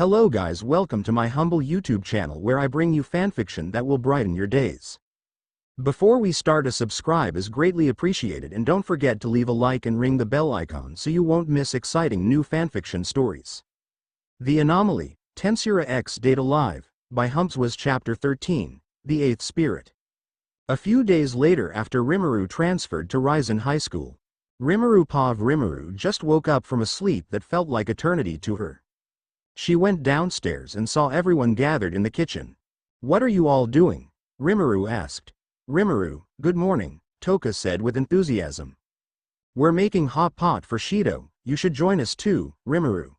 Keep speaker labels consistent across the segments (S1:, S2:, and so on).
S1: Hello guys, welcome to my humble YouTube channel where I bring you fanfiction that will brighten your days. Before we start, a subscribe is greatly appreciated, and don't forget to leave a like and ring the bell icon so you won't miss exciting new fanfiction stories. The Anomaly, TensuraXDate Alive, by Humpzwas Chapter 13, The Eighth Spirit. A few days later, after Rimuru transferred to Ryzen High School, Rimuru just woke up from a sleep that felt like eternity to her. She went downstairs and saw everyone gathered in the kitchen. "What are you all doing?" Rimuru asked. "Rimuru, good morning," Toka said with enthusiasm. "We're making hot pot for Shido, you should join us too, Rimuru."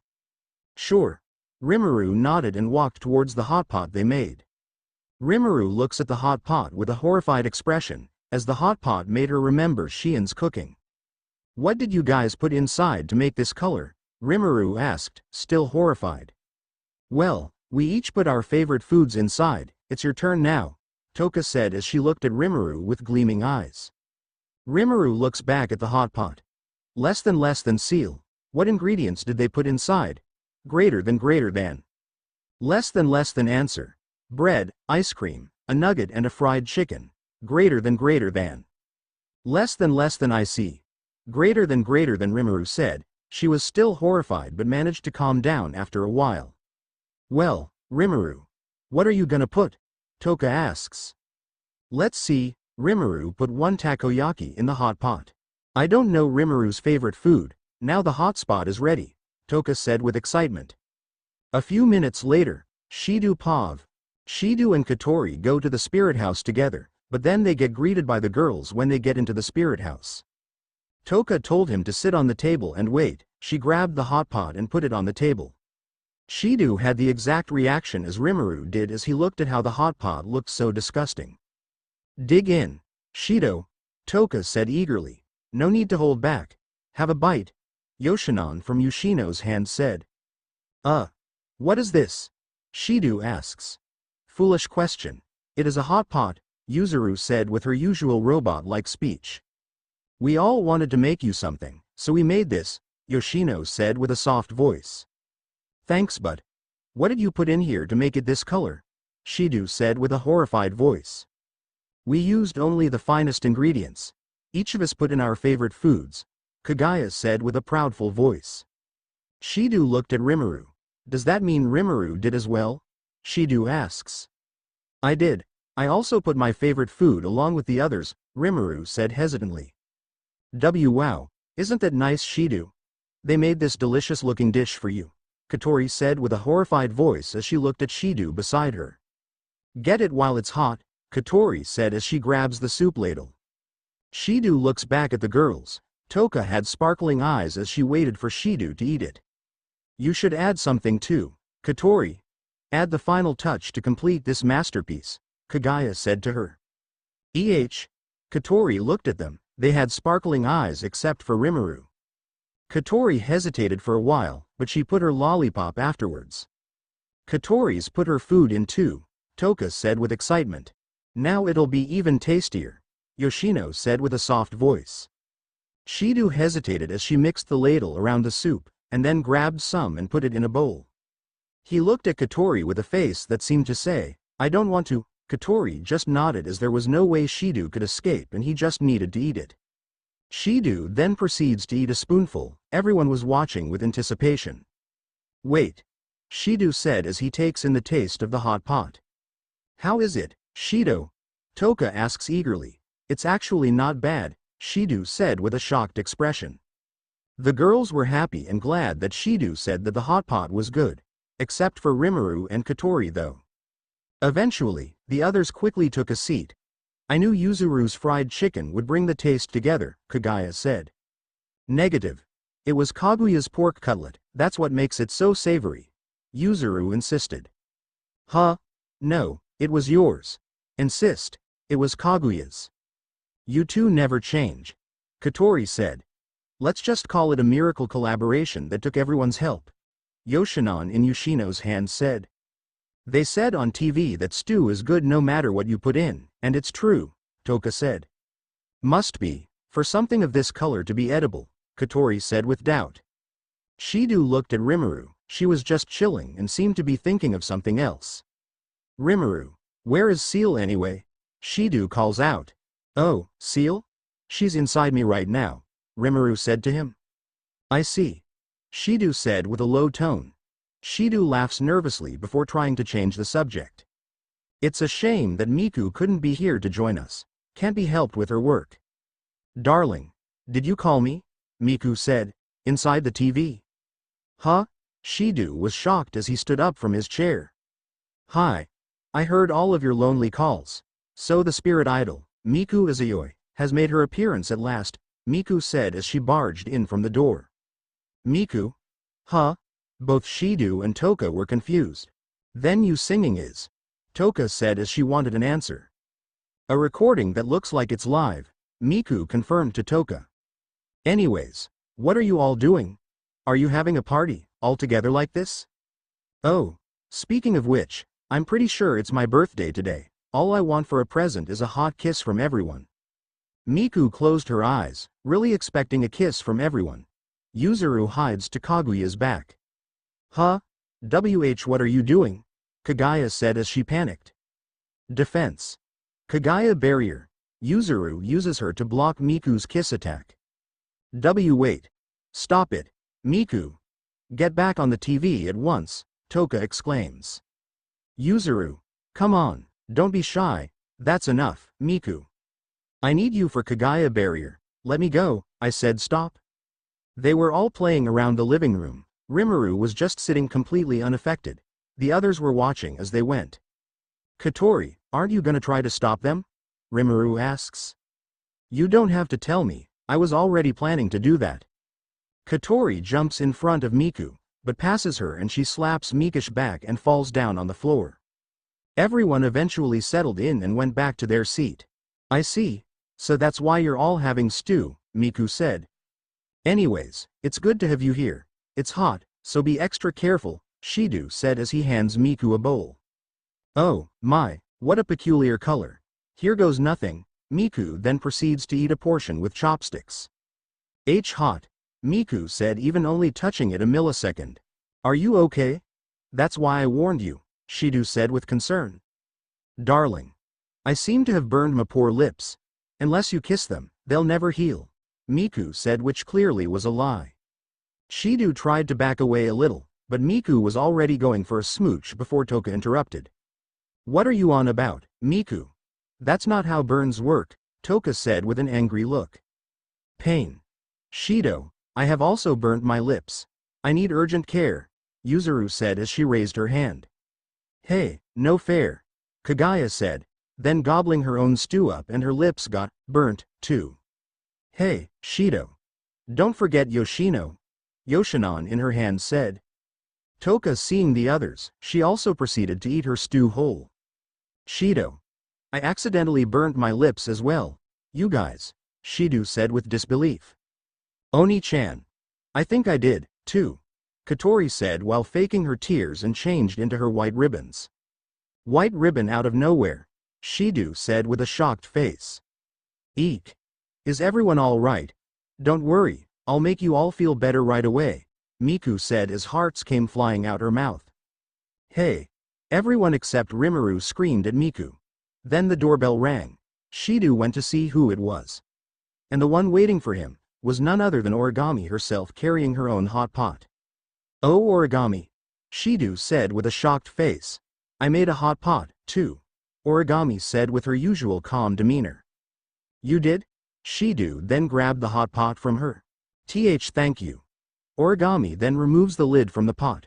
S1: "Sure." Rimuru nodded and walked towards the hot pot they made. Rimuru looks at the hot pot with a horrified expression, as the hot pot made her remember Shien's cooking. "What did you guys put inside to make this color?" Rimuru asked, still horrified. "Well, we each put our favorite foods inside. It's your turn now," Toka said as she looked at Rimuru with gleaming eyes. Rimuru looks back at the hot pot. Less than seal. What ingredients did they put inside? Greater than. Less than answer. Bread, ice cream, a nugget and a fried chicken. Greater than. Less than I see. Greater than, Rimuru said. She was still horrified but managed to calm down after a while. "Well, Rimuru, what are you gonna put?" Toka asks. "Let's see." Rimuru put one takoyaki in the hot pot. "I don't know Rimuru's favorite food. Now the hot spot is ready," Toka said with excitement. A few minutes later, Shido and Katori go to the spirit house together, but then they get greeted by the girls when they get into the spirit house. Toka told him to sit on the table and wait. She grabbed the hot pot and put it on the table. Shido had the exact reaction as Rimuru did as he looked at how the hot pot looked so disgusting. "Dig in, Shido," Toka said eagerly. "No need to hold back. Have a bite," Yoshinon from Yoshino's hand said. What is this?" Shido asks. "Foolish question. It is a hot pot," Yuzuru said with her usual robot-like speech. "We all wanted to make you something, so we made this," Yoshino said with a soft voice. "Thanks, but what did you put in here to make it this color?" Shido said with a horrified voice. "We used only the finest ingredients. Each of us put in our favorite foods," Kaguya said with a proudful voice. Shido looked at Rimuru. "Does that mean Rimuru did as well?" Shido asks. "I did. I also put my favorite food along with the others," Rimuru said hesitantly. Wow, isn't that nice, Shido? They made this delicious-looking dish for you," Katori said with a horrified voice as she looked at Shido beside her. "Get it while it's hot," Katori said as she grabs the soup ladle. Shido looks back at the girls. Toka had sparkling eyes as she waited for Shido to eat it. "You should add something too, Katori. Add the final touch to complete this masterpiece," Kaguya said to her. Katori looked at them. They had sparkling eyes except for Rimuru. Katori hesitated for a while, but she put her lollipop afterwards. "Katori's put her food in too," Toka said with excitement. "Now it'll be even tastier," Yoshino said with a soft voice. Shido hesitated as she mixed the ladle around the soup, and then grabbed some and put it in a bowl. He looked at Katori with a face that seemed to say, "I don't want to." Katori just nodded as there was no way Shido could escape and he just needed to eat it. Shido then proceeds to eat a spoonful. Everyone was watching with anticipation. "Wait," Shido said as he takes in the taste of the hot pot. "How is it, Shido?" Toka asks eagerly. "It's actually not bad," Shido said with a shocked expression. The girls were happy and glad that Shido said that the hot pot was good. Except for Rimuru and Katori though. Eventually, the others quickly took a seat. "I knew Yuzuru's fried chicken would bring the taste together," Kaguya said. "Negative. It was Kaguya's pork cutlet, that's what makes it so savory," Yuzuru insisted. "Huh? No, it was yours. Insist. It was Kaguya's. You two never change," Katori said. "Let's just call it a miracle collaboration that took everyone's help," Yoshinon in Yoshino's hand said. "They said on TV that stew is good no matter what you put in, and it's true," Toka said. "Must be, for something of this color to be edible," Katori said with doubt. Shido looked at Rimuru. She was just chilling and seemed to be thinking of something else. Rimuru. Where is Seal anyway? Shido calls out. Oh, Seal? She's inside me right now, Rimuru said to him. I see. Shido said with a low tone. Shido laughs nervously before trying to change the subject. It's a shame that Miku couldn't be here to join us. Can't be helped with her work. Darling. Did you call me? Miku said, inside the TV. Huh? Shido was shocked as he stood up from his chair. Hi. I heard all of your lonely calls. So the spirit idol, Miku Izayoi, has made her appearance at last, Miku said as she barged in from the door. Miku? Huh? Both Shido and Toka were confused. Then you singing is? Toka said as she wanted an answer. A recording that looks like it's live, Miku confirmed to Toka. Anyways, what are you all doing? Are you having a party, all together like this? Oh, speaking of which, I'm pretty sure it's my birthday today. All I want for a present is a hot kiss from everyone. Miku closed her eyes, really expecting a kiss from everyone. Yuzuru hides to Kaguya's back. Huh? What are you doing? Kaguya said as she panicked. Defense. Kaguya barrier. Yuzuru uses her to block Miku's kiss attack. Wait. Stop it. Miku. Get back on the TV at once, Toka exclaims. Yuzuru. Come on, don't be shy, that's enough, Miku. I need you for Kaguya barrier. Let me go, I said stop. They were all playing around the living room. Rimuru was just sitting completely unaffected. The others were watching as they went. Katori, aren't you gonna try to stop them? Rimuru asks. You don't have to tell me, I was already planning to do that. Katori jumps in front of Miku, but passes her and she slaps Miku's back and falls down on the floor. Everyone eventually settled in and went back to their seat. I see, so that's why you're all having stew, Miku said. Anyways, it's good to have you here. It's hot, so be extra careful, Shido said as he hands Miku a bowl. Oh, my, what a peculiar color. Here goes nothing, Miku then proceeds to eat a portion with chopsticks. Hot, Miku said even only touching it a millisecond. Are you okay? That's why I warned you, Shido said with concern. Darling. I seem to have burned my poor lips. Unless you kiss them, they'll never heal, Miku said, which clearly was a lie. Shido tried to back away a little, but Miku was already going for a smooch before Toka interrupted. What are you on about, Miku? That's not how burns work, Toka said with an angry look. Pain. Shido, I have also burnt my lips. I need urgent care, Yuzuru said as she raised her hand. Hey, no fair, Kaguya said, then gobbling her own stew up and her lips got burnt, too. Hey, Shido. Don't forget Yoshino, Yoshinon in her hand said. Toka seeing the others, she also proceeded to eat her stew whole. Shido. I accidentally burnt my lips as well, you guys, Shido said with disbelief. Oni-chan. I think I did, too, Katori said while faking her tears and changed into her white ribbons. White ribbon out of nowhere, Shido said with a shocked face. Eek. Is everyone all right? Don't worry, I'll make you all feel better right away, Miku said as hearts came flying out her mouth. Hey. Everyone except Rimuru screamed at Miku. Then the doorbell rang. Shido went to see who it was. And the one waiting for him was none other than Origami herself carrying her own hot pot. Oh Origami, Shido said with a shocked face. I made a hot pot, too, Origami said with her usual calm demeanor. You did? Shido then grabbed the hot pot from her. Thank you. Origami then removes the lid from the pot,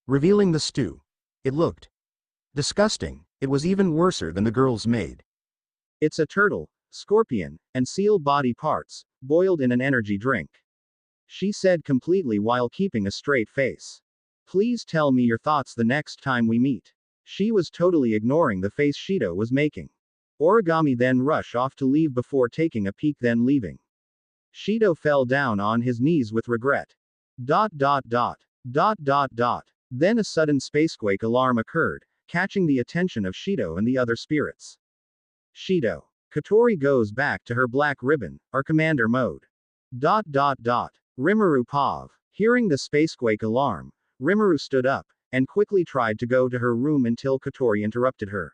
S1: revealing the stew. It looked disgusting. It was even worser than the girls made. It's a turtle, scorpion, and seal body parts, boiled in an energy drink, she said completely while keeping a straight face. Please tell me your thoughts the next time we meet. She was totally ignoring the face Shido was making. Origami then rushed off to leave before taking a peek then leaving. Shido fell down on his knees with regret. Then a sudden spacequake alarm occurred, catching the attention of Shido and the other spirits. Shido. Katori goes back to her black ribbon, or commander mode. Rimuru Pav. Hearing the spacequake alarm, Rimuru stood up, and quickly tried to go to her room until Kotori interrupted her.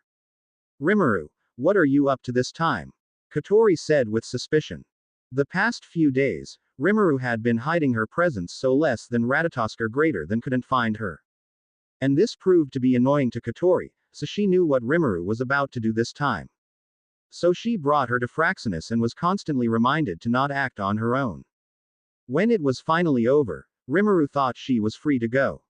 S1: Rimuru, what are you up to this time? Kotori said with suspicion. The past few days, Rimuru had been hiding her presence so less than Ratatoskr greater than couldn't find her. And this proved to be annoying to Kotori, so she knew what Rimuru was about to do this time. So she brought her to Fraxinus and was constantly reminded to not act on her own. When it was finally over, Rimuru thought she was free to go.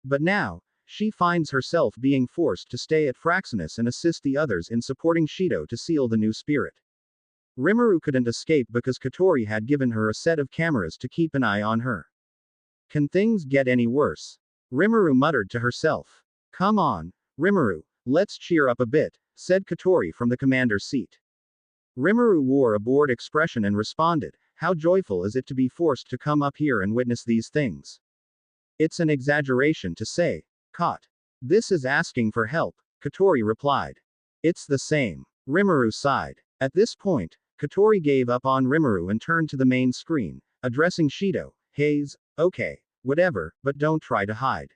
S1: But now, she finds herself being forced to stay at Fraxinus and assist the others in supporting Shido to seal the new spirit. Rimuru couldn't escape because Kotori had given her a set of cameras to keep an eye on her. Can things get any worse? Rimuru muttered to herself. Come on, Rimuru, let's cheer up a bit, said Kotori from the commander's seat. Rimuru wore a bored expression and responded, how joyful is it to be forced to come up here and witness these things? It's an exaggeration to say, caught. This is asking for help, Kotori replied. It's the same. Rimuru sighed. At this point, Kotori gave up on Rimuru and turned to the main screen, addressing Shido, Haze, okay, whatever, but don't try to hide. ...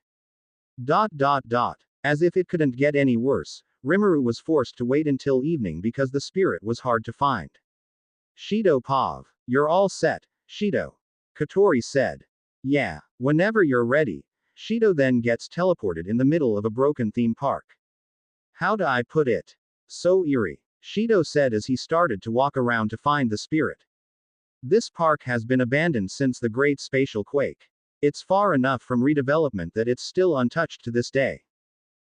S1: As if it couldn't get any worse, Rimuru was forced to wait until evening because the spirit was hard to find. Shido Pav, you're all set, Shido. Kotori said. Yeah, whenever you're ready. Shido then gets teleported in the middle of a broken theme park. How do I put it? So eerie, Shido said as he started to walk around to find the spirit. This park has been abandoned since the Great Spatial Quake. It's far enough from redevelopment that it's still untouched to this day.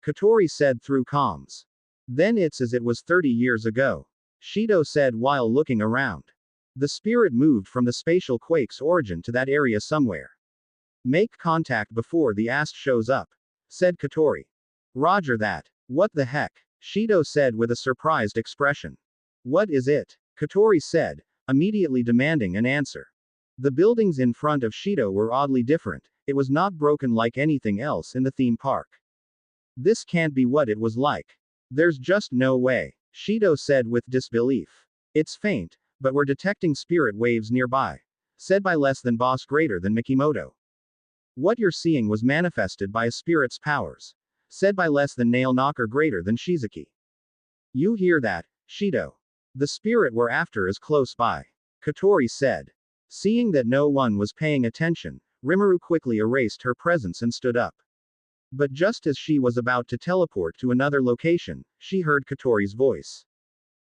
S1: Kotori said through comms. Then it's as it was 30 years ago. Shido said while looking around. The spirit moved from the spatial quake's origin to that area somewhere. Make contact before the AST shows up, said Kotori. Roger that. What the heck? Shido said with a surprised expression. What is it? Kotori said, immediately demanding an answer. The buildings in front of Shido were oddly different, it was not broken like anything else in the theme park. This can't be what it was like. There's just no way, Shido said with disbelief. It's faint, but we're detecting spirit waves nearby, said by less than boss greater than Mikimoto. What you're seeing was manifested by a spirit's powers, said by less than nail knocker greater than Shizuki. You hear that, Shido? The spirit we're after is close by, Kotori said. Seeing that no one was paying attention, Rimuru quickly erased her presence and stood up. But just as she was about to teleport to another location, she heard Kotori's voice.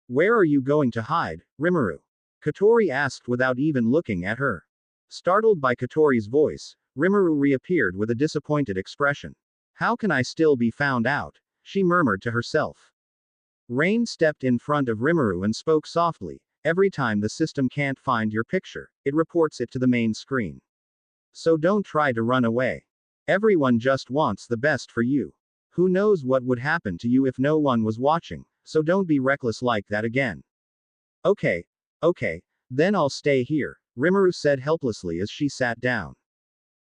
S1: Where are you going to hide, Rimuru? Kotori asked without even looking at her. Startled by Kotori's voice, Rimuru reappeared with a disappointed expression. How can I still be found out? She murmured to herself. Rain stepped in front of Rimuru and spoke softly. Every time the system can't find your picture, it reports it to the main screen. So don't try to run away. Everyone just wants the best for you. Who knows what would happen to you if no one was watching, so don't be reckless like that again. Okay, then I'll stay here, Rimuru said helplessly as she sat down.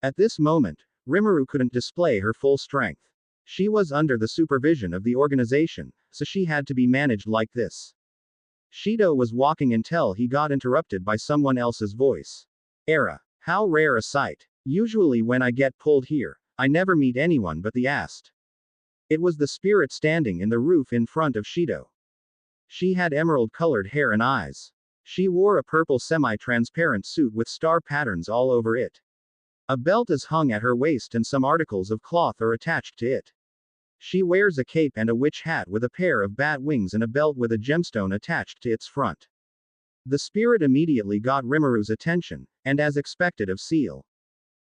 S1: At this moment, Rimuru couldn't display her full strength. She was under the supervision of the organization, so she had to be managed like this. Shido was walking until he got interrupted by someone else's voice. Era. How rare a sight. Usually when I get pulled here, I never meet anyone but the AST. It was the spirit standing in the roof in front of Shido. She had emerald-colored hair and eyes. She wore a purple semi-transparent suit with star patterns all over it. A belt is hung at her waist and some articles of cloth are attached to it. She wears a cape and a witch hat with a pair of bat wings and a belt with a gemstone attached to its front. The spirit immediately got Rimuru's attention, and as expected of Seal.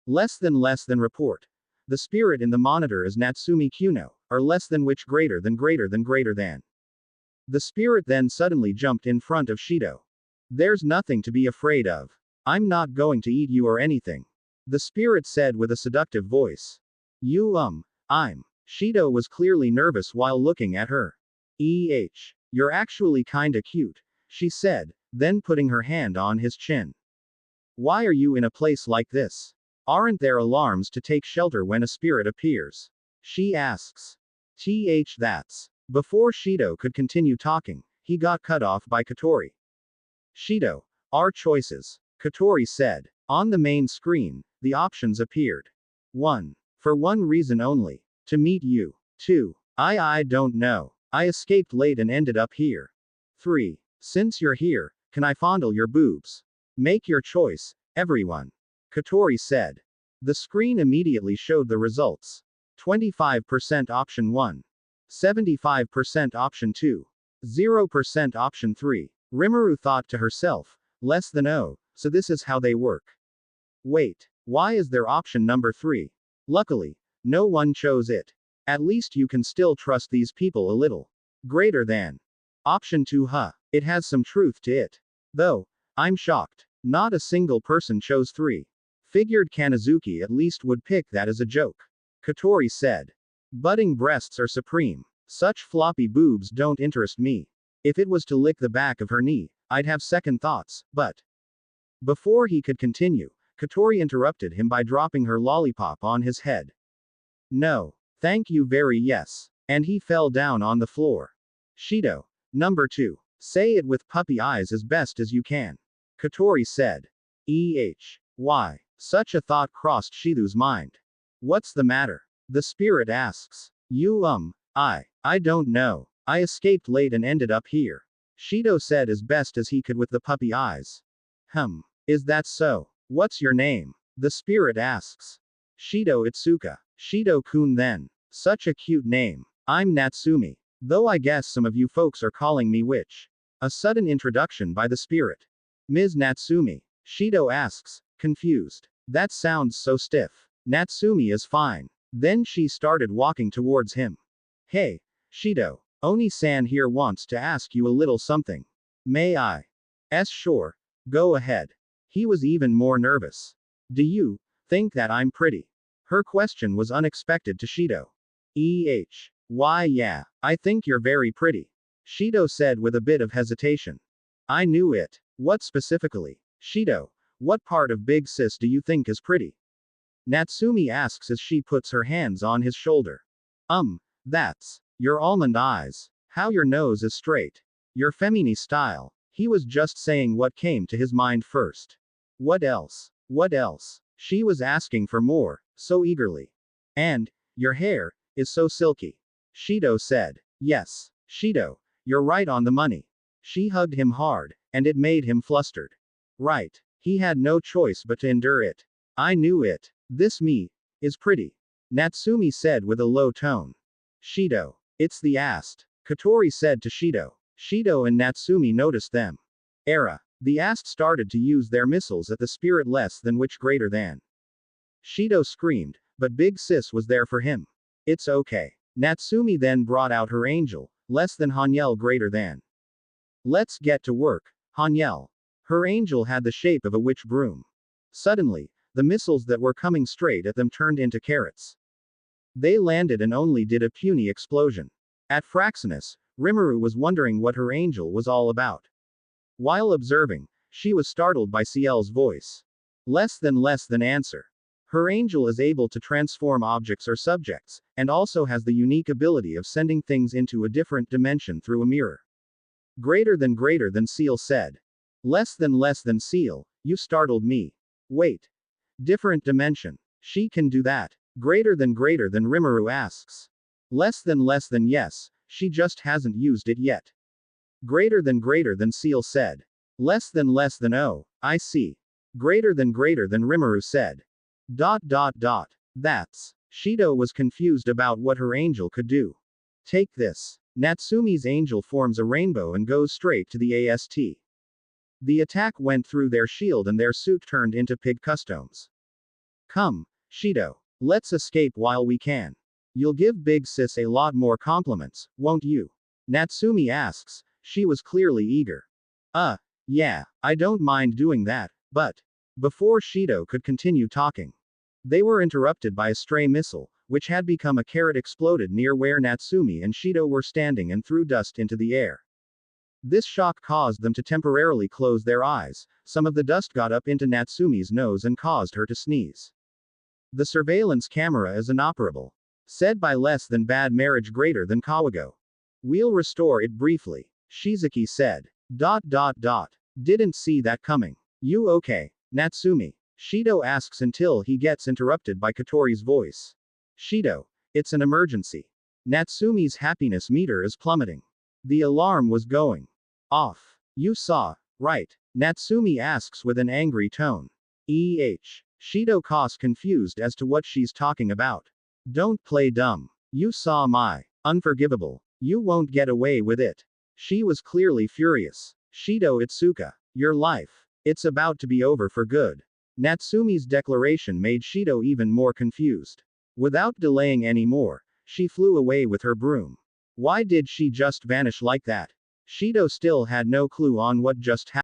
S1: Less than report. The spirit in the monitor is Natsumi Kuno, or less than which greater than. The spirit then suddenly jumped in front of Shido. There's nothing to be afraid of. I'm not going to eat you or anything. The spirit said with a seductive voice. I'm. Shido was clearly nervous while looking at her. You're actually kinda cute, she said, then putting her hand on his chin. Why are you in a place like this? Aren't there alarms to take shelter when a spirit appears? She asks. That's. Before Shido could continue talking, he got cut off by Kotori. Shido. Our choices. Kotori said. On the main screen, the options appeared. 1. For one reason only. To meet you. 2. I don't know. I escaped late and ended up here. 3. Since you're here, can I fondle your boobs? Make your choice, everyone. Katori said. The screen immediately showed the results. 25% option 1. 75% option 2. 0% option 3. Rimuru thought to herself, less than oh, so this is how they work. Wait, why is there option number 3? Luckily, no one chose it. At least you can still trust these people a little. Greater than. Option 2 it has some truth to it. Though, I'm shocked. Not a single person chose 3. Figured Kanazuki at least would pick that as a joke. Katori said. Budding breasts are supreme. Such floppy boobs don't interest me. If it was to lick the back of her knee, I'd have second thoughts, but. Before he could continue, Katori interrupted him by dropping her lollipop on his head. No. Thank you very yes. And he fell down on the floor. Shido. Number 2. Say it with puppy eyes as best as you can. Katori said. Why? Such a thought crossed Shido's mind. What's the matter? The spirit asks. I don't know. I escaped late and ended up here. Shido said as best as he could with the puppy eyes. Is that so? What's your name? The spirit asks. Shido Itsuka. Shido-kun then. Such a cute name. I'm Natsumi. Though I guess some of you folks are calling me witch. A sudden introduction by the spirit. Ms. Natsumi. Shido asks, confused. That sounds so stiff. Natsumi is fine. Then she started walking towards him. Hey, Shido. Oni-san here wants to ask you a little something. May I? Sure. Go ahead. He was even more nervous. Do you think that I'm pretty? Her question was unexpected to Shido. Why yeah, I think you're very pretty. Shido said with a bit of hesitation. I knew it. What specifically? Shido, what part of Big Sis do you think is pretty? Natsumi asks as she puts her hands on his shoulder. That's your almond eyes. How your nose is straight. Your femini style. He was just saying what came to his mind first. What else? What else? She was asking for more, so eagerly. And, your hair is so silky. Shido said. Yes, Shido, you're right on the money. She hugged him hard, and it made him flustered. Right. He had no choice but to endure it. I knew it. This me is pretty. Natsumi said with a low tone. Shido. It's the ast. Katori said to Shido. Shido and Natsumi noticed them. The ast started to use their missiles at the spirit less than which greater than. Shido screamed, but Big Sis was there for him. It's okay. Natsumi then brought out her angel, less than Hanyel greater than. Let's get to work, Hanyel. Her angel had the shape of a witch broom. Suddenly, the missiles that were coming straight at them turned into carrots. They landed and only did a puny explosion. At Fraxinus, Rimuru was wondering what her angel was all about. While observing, she was startled by Ciel's voice. Less than answer. Her angel is able to transform objects or subjects, and also has the unique ability of sending things into a different dimension through a mirror. Greater than Ciel said. Less than Ciel, you startled me. Wait. Different dimension. She can do that. Greater than Rimuru asks. Less than yes, she just hasn't used it yet. Greater than Ciel said. Less than oh, I see. Greater than Rimuru said. ... That's. Shido was confused about what her angel could do. Take this. Natsumi's angel forms a rainbow and goes straight to the AST. The attack went through their shield and their suit turned into pig customs. Come, Shido. Let's escape while we can. You'll give Big Sis a lot more compliments, won't you? Natsumi asks. She was clearly eager. Yeah, I don't mind doing that, but. Before Shido could continue talking, they were interrupted by a stray missile, which had become a carrot exploded near where Natsumi and Shido were standing and threw dust into the air. This shock caused them to temporarily close their eyes. Some of the dust got up into Natsumi's nose and caused her to sneeze. The surveillance camera is inoperable. Said by less than bad marriage greater than Kawago. We'll restore it briefly. Shizuki said. ... Didn't see that coming. You okay, Natsumi? Shido asks until he gets interrupted by Katori's voice. Shido, it's an emergency. Natsumi's happiness meter is plummeting. The alarm was going off. You saw, right? Natsumi asks with an angry tone. Shido coughs confused as to what she's talking about. Don't play dumb. You saw my unforgivable. You won't get away with it. She was clearly furious. Shido Itsuka, your life. It's about to be over for good. Natsumi's declaration made Shido even more confused. Without delaying any more, she flew away with her broom. Why did she just vanish like that? Shido still had no clue on what just happened.